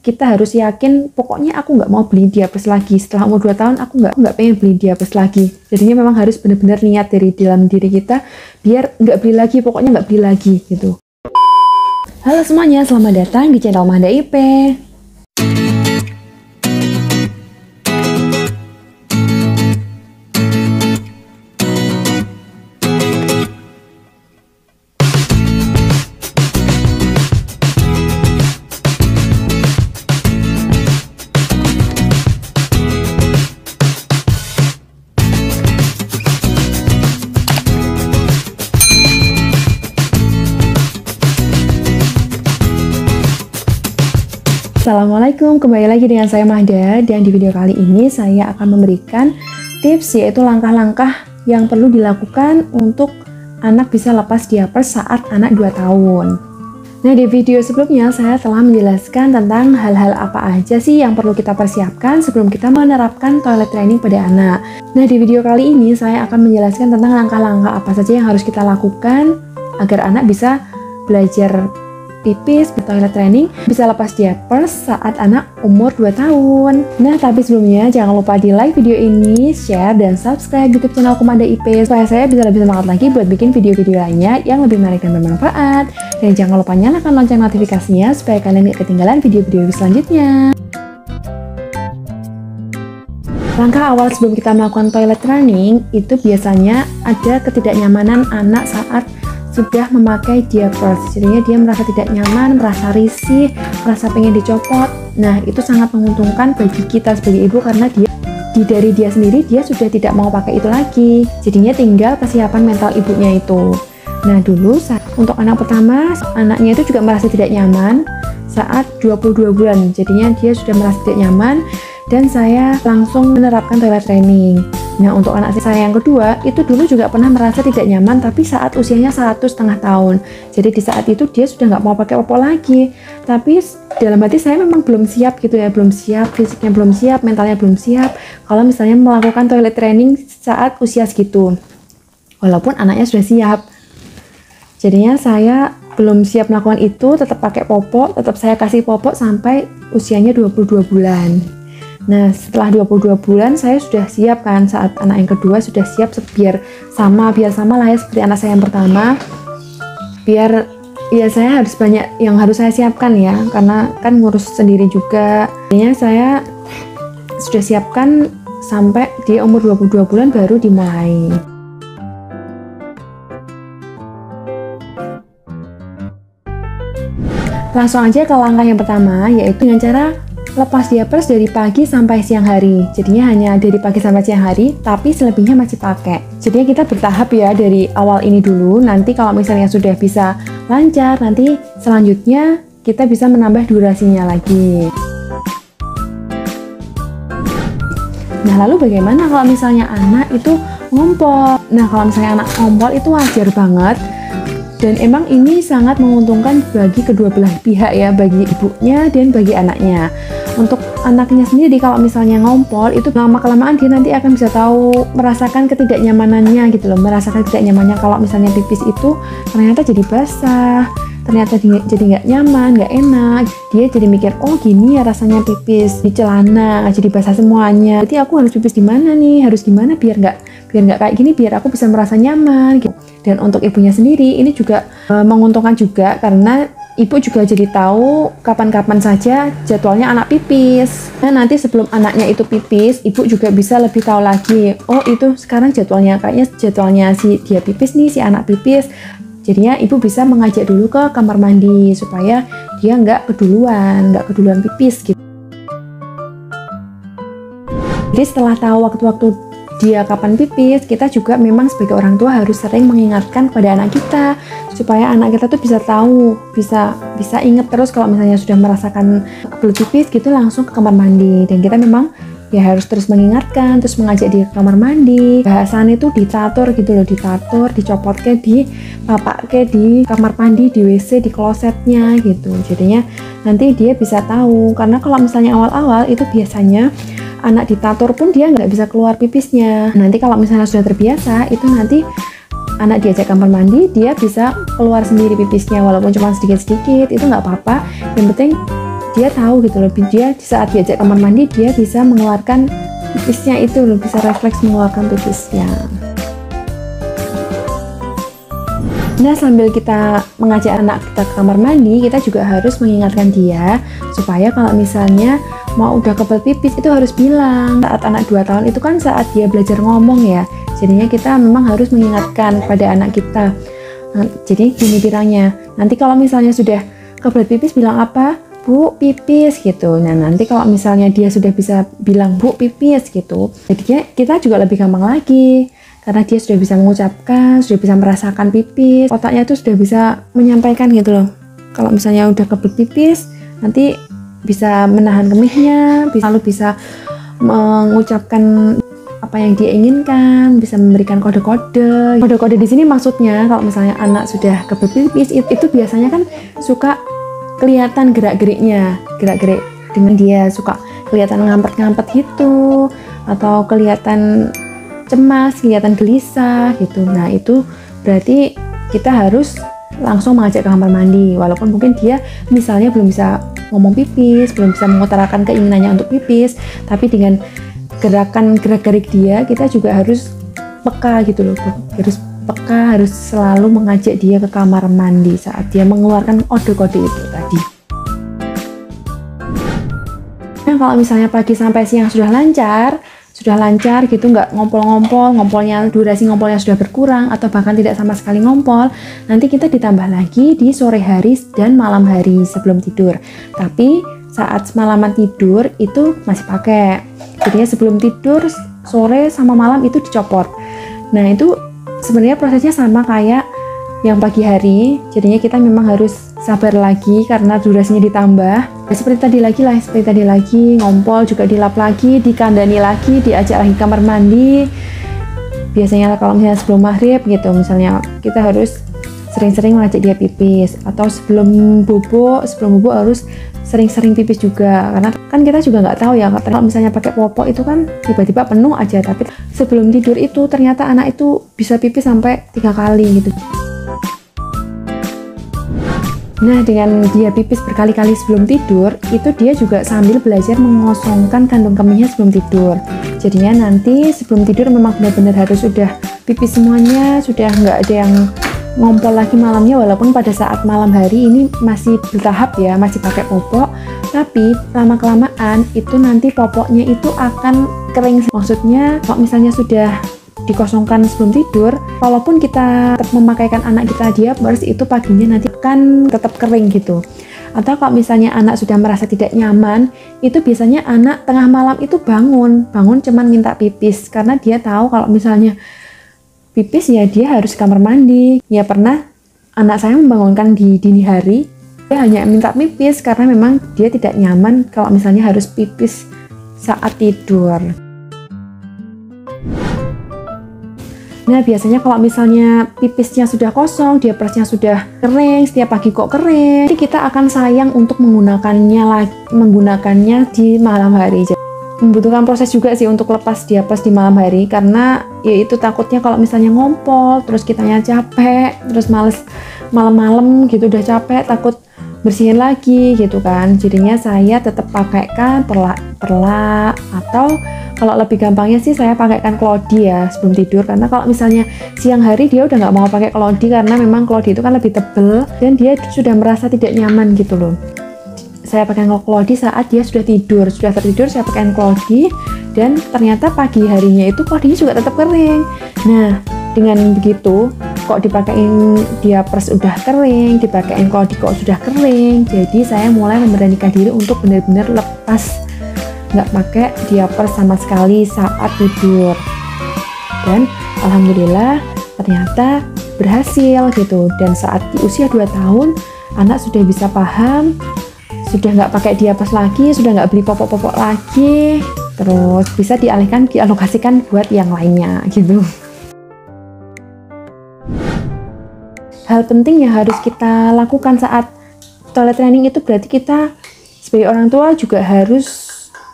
kita harus yakin, pokoknya aku nggak mau beli diapers lagi. Setelah umur 2 tahun aku nggak pengen beli diapers lagi. Jadinya memang harus benar-benar niat dari dalam diri kita biar nggak beli lagi, pokoknya nggak beli lagi gitu. Halo semuanya, selamat datang di channel Mahda IP. Assalamualaikum, kembali lagi dengan saya Mahda, dan di video kali ini saya akan memberikan tips, yaitu langkah-langkah yang perlu dilakukan untuk anak bisa lepas diapers saat anak 2 tahun. Nah, di video sebelumnya saya telah menjelaskan tentang hal-hal apa aja sih yang perlu kita persiapkan sebelum kita menerapkan toilet training pada anak. Nah, di video kali ini saya akan menjelaskan tentang langkah-langkah apa saja yang harus kita lakukan agar anak bisa belajar pipis, toilet training, bisa lepas diapers saat anak umur 2 tahun. Nah, tapi sebelumnya jangan lupa di like video ini, share, dan subscribe YouTube channel Mahda IP supaya saya bisa lebih semangat lagi buat bikin video-video lainnya yang lebih menarik dan bermanfaat. Dan jangan lupa nyalakan lonceng notifikasinya supaya kalian gak ketinggalan video-video selanjutnya. Langkah awal sebelum kita melakukan toilet training itu biasanya ada ketidaknyamanan anak saat sudah memakai diapers. Jadinya dia merasa tidak nyaman, merasa risih, merasa pengen dicopot. Nah, itu sangat menguntungkan bagi kita sebagai ibu karena dari dia sendiri dia sudah tidak mau pakai itu lagi. Jadinya tinggal kesiapan mental ibunya itu. Nah, dulu untuk anak pertama, anaknya itu juga merasa tidak nyaman saat 22 bulan. Jadinya dia sudah merasa tidak nyaman dan saya langsung menerapkan toilet training. Nah, untuk anak saya yang kedua, itu dulu juga pernah merasa tidak nyaman, tapi saat usianya 1,5 tahun. Jadi di saat itu dia sudah nggak mau pakai popok lagi. Tapi dalam hati saya memang belum siap gitu ya, belum siap, fisiknya belum siap, mentalnya belum siap. Kalau misalnya melakukan toilet training saat usia segitu. Walaupun anaknya sudah siap. Jadinya saya belum siap melakukan itu, tetap pakai popok, tetap saya kasih popok sampai usianya 22 bulan. Nah, setelah 22 bulan saya sudah siap kan, saat anak yang kedua sudah siap biar sama lah ya seperti anak saya yang pertama. Biar ya saya harus banyak yang harus saya siapkan ya, karena kan ngurus sendiri juga. Jadinya saya sudah siapkan sampai dia umur 22 bulan baru dimulai. Langsung aja ke langkah yang pertama, yaitu dengan cara lepas diapers dari pagi sampai siang hari. Jadinya hanya dari pagi sampai siang hari, tapi selebihnya masih pakai. Jadinya kita bertahap ya dari awal ini dulu. Nanti kalau misalnya sudah bisa lancar, nanti selanjutnya kita bisa menambah durasinya lagi. Nah, lalu bagaimana kalau misalnya anak itu ngompol? Nah, kalau misalnya anak ngompol itu wajar banget. Dan emang ini sangat menguntungkan bagi kedua belah pihak ya, bagi ibunya dan bagi anaknya. Untuk anaknya sendiri kalau misalnya ngompol itu lama-kelamaan dia nanti akan bisa tahu, merasakan ketidaknyamanannya gitu loh, merasakan ketidaknyamannya kalau misalnya pipis itu ternyata jadi basah, ternyata jadi nggak nyaman, nggak enak. Dia jadi mikir, oh gini ya rasanya pipis di celana, jadi basah semuanya. Berarti aku harus pipis di mana nih, harus gimana biar nggak kayak gini, biar aku bisa merasa nyaman gitu. Dan untuk ibunya sendiri ini juga menguntungkan juga karena ibu juga jadi tahu kapan-kapan saja jadwalnya anak pipis. Nah, nanti sebelum anaknya itu pipis, ibu juga bisa lebih tahu lagi, oh itu sekarang kayaknya jadwalnya si dia pipis nih, si anak pipis. Jadinya ibu bisa mengajak dulu ke kamar mandi supaya dia nggak keduluan pipis gitu. Jadi setelah tahu waktu-waktu dia kapan pipis, kita juga memang sebagai orang tua harus sering mengingatkan kepada anak kita supaya anak kita tuh bisa tahu, bisa ingat terus kalau misalnya sudah merasakan kebelet pipis gitu langsung ke kamar mandi. Dan kita memang ya harus terus mengingatkan, terus mengajak dia ke kamar mandi. Bahasannya itu ditatur gitu loh, dicopot ke di papak ke di kamar mandi, di WC, di klosetnya gitu. Jadinya nanti dia bisa tahu, karena kalau misalnya awal-awal itu biasanya anak ditatur pun dia nggak bisa keluar pipisnya. Nanti kalau misalnya sudah terbiasa, itu nanti anak diajak kamar mandi, dia bisa keluar sendiri pipisnya, walaupun cuma sedikit-sedikit, itu nggak apa-apa. Yang penting dia tahu gitu loh, dia saat diajak kamar mandi dia bisa mengeluarkan pipisnya itu loh, bisa refleks mengeluarkan pipisnya. Nah, sambil kita mengajak anak kita ke kamar mandi, kita juga harus mengingatkan dia supaya kalau misalnya mau udah kebal pipis itu harus bilang. Saat anak 2 tahun itu kan saat dia belajar ngomong ya, jadinya kita memang harus mengingatkan pada anak kita. Nah, jadi gini bilangnya, nanti kalau misalnya sudah kebal pipis bilang apa? Bu, pipis gitu. Nah, nanti kalau misalnya dia sudah bisa bilang bu, pipis gitu, jadinya kita juga lebih gampang lagi. Karena dia sudah bisa mengucapkan, sudah bisa merasakan pipis, otaknya itu sudah bisa menyampaikan gitu loh. Kalau misalnya udah kebelet pipis, nanti bisa menahan kemihnya, lalu bisa mengucapkan apa yang dia inginkan, bisa memberikan kode-kode. Kode-kode di sini maksudnya kalau misalnya anak sudah kebelet pipis, itu biasanya kan suka kelihatan gerak-geriknya, gerak-gerik dengan dia suka kelihatan ngampet-ngampet gitu, atau kelihatan cemas, kelihatan gelisah gitu. Nah, itu berarti kita harus langsung mengajak ke kamar mandi, walaupun mungkin dia misalnya belum bisa ngomong pipis, belum bisa mengutarakan keinginannya untuk pipis, tapi dengan gerakan gerak-gerik dia, kita juga harus peka gitu loh, harus peka, harus selalu mengajak dia ke kamar mandi saat dia mengeluarkan kode-kode itu tadi. Nah, kalau misalnya pagi sampai siang sudah lancar gitu, nggak ngompol-ngompol, durasi ngompolinya sudah berkurang atau bahkan tidak sama sekali ngompol, nanti kita ditambah lagi di sore hari dan malam hari sebelum tidur. Tapi saat semalaman tidur itu masih pakai, jadinya sebelum tidur sore sama malam itu dicopot. Nah, itu sebenarnya prosesnya sama kayak yang pagi hari, jadinya kita memang harus sabar lagi karena durasinya ditambah. Seperti tadi lagi, ngompol juga dilap lagi, dikandani lagi, diajak lagi kamar mandi. Biasanya kalau misalnya sebelum maghrib gitu, misalnya kita harus sering-sering mengajak dia pipis, atau sebelum bubuk harus sering-sering pipis juga, karena kan kita juga nggak tahu ya, kalau misalnya pakai popok itu kan tiba-tiba penuh aja, tapi sebelum tidur itu ternyata anak itu bisa pipis sampai 3 kali gitu. Nah, dengan dia pipis berkali-kali sebelum tidur, itu dia juga sambil belajar mengosongkan kandung kemihnya sebelum tidur. Jadinya nanti sebelum tidur memang benar-benar harus sudah pipis semuanya, sudah nggak ada yang ngompol lagi malamnya, walaupun pada saat malam hari ini masih bertahap ya, masih pakai popok, tapi lama-kelamaan itu nanti popoknya itu akan kering. Maksudnya kalau misalnya sudah dikosongkan sebelum tidur, walaupun kita tetap memakaikan anak kita diapers, itu paginya nanti akan tetap kering gitu. Atau kalau misalnya anak sudah merasa tidak nyaman, itu biasanya anak tengah malam itu bangun cuman minta pipis, karena dia tahu kalau misalnya pipis ya dia harus kamar mandi. Ya pernah anak saya membangunkan di dini hari, dia hanya minta pipis karena memang dia tidak nyaman kalau misalnya harus pipis saat tidur. Nah, biasanya kalau misalnya pipisnya sudah kosong, diapersnya sudah kering, setiap pagi kok kering, jadi kita akan sayang untuk menggunakannya di malam hari. Jadi, membutuhkan proses juga sih untuk lepas diapers di malam hari, karena ya itu takutnya kalau misalnya ngompol, terus kitanya capek, terus males malam-malam gitu udah capek, takut bersihin lagi gitu kan. Jadinya saya tetap pakaikan perlak atau kalau lebih gampangnya sih saya pakaikan klodi ya sebelum tidur, karena kalau misalnya siang hari dia udah nggak mau pakai klodi karena memang klodi itu kan lebih tebel dan dia sudah merasa tidak nyaman gitu loh. Saya pakai klodi saat dia sudah tertidur saya pakai klodi, dan ternyata pagi harinya itu klodinya juga tetap kering. Nah, dengan begitu kok dipakein diapers udah kering, dipakein klodi kok sudah kering, jadi saya mulai memberanikan diri untuk benar-benar lepas, nggak pakai diapers sama sekali saat tidur. Dan alhamdulillah ternyata berhasil gitu. Dan saat di usia 2 tahun anak sudah bisa paham, sudah nggak pakai diapers lagi, sudah nggak beli popok-popok lagi, terus bisa dialokasikan buat yang lainnya gitu. Hal penting yang harus kita lakukan saat toilet training itu berarti kita sebagai orang tua juga harus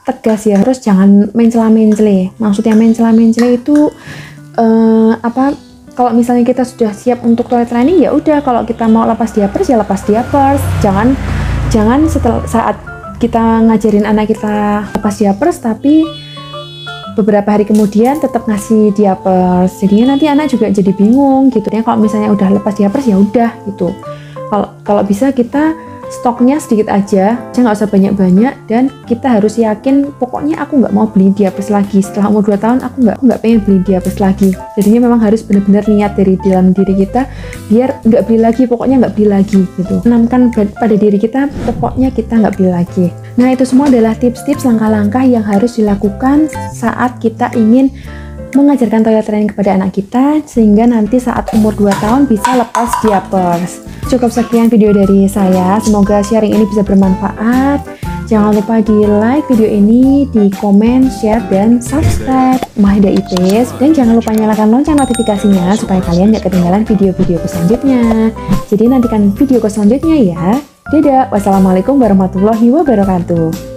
tegas ya, harus jangan mencela-mencele. Maksudnya mencela-mencele itu kalau misalnya kita sudah siap untuk toilet training ya udah, kalau kita mau lepas diapers ya lepas diapers. Jangan saat kita ngajarin anak kita lepas diapers tapi beberapa hari kemudian tetap ngasih diapers, jadinya nanti anak juga jadi bingung gitu ya. Kalau misalnya udah lepas diapers ya udah gitu. Kalau bisa kita stoknya sedikit aja, nggak usah banyak-banyak, dan kita harus yakin pokoknya aku nggak mau beli diapers lagi setelah umur 2 tahun, aku nggak pengen beli diapers lagi. Jadinya memang harus benar-benar niat dari dalam diri kita biar nggak beli lagi, pokoknya nggak beli lagi gitu. Tanamkan pada diri kita pokoknya kita nggak beli lagi. Nah, itu semua adalah tips-tips langkah-langkah yang harus dilakukan saat kita ingin mengajarkan toilet training kepada anak kita sehingga nanti saat umur 2 tahun bisa lepas diapers. Cukup sekian video dari saya, semoga sharing ini bisa bermanfaat. Jangan lupa di like video ini, di komen, share, dan subscribe Mahida IPS, dan jangan lupa nyalakan lonceng notifikasinya supaya kalian gak ketinggalan video-videoku selanjutnya. Jadi nantikan videoku selanjutnya ya. Dadah, wassalamualaikum warahmatullahi wabarakatuh.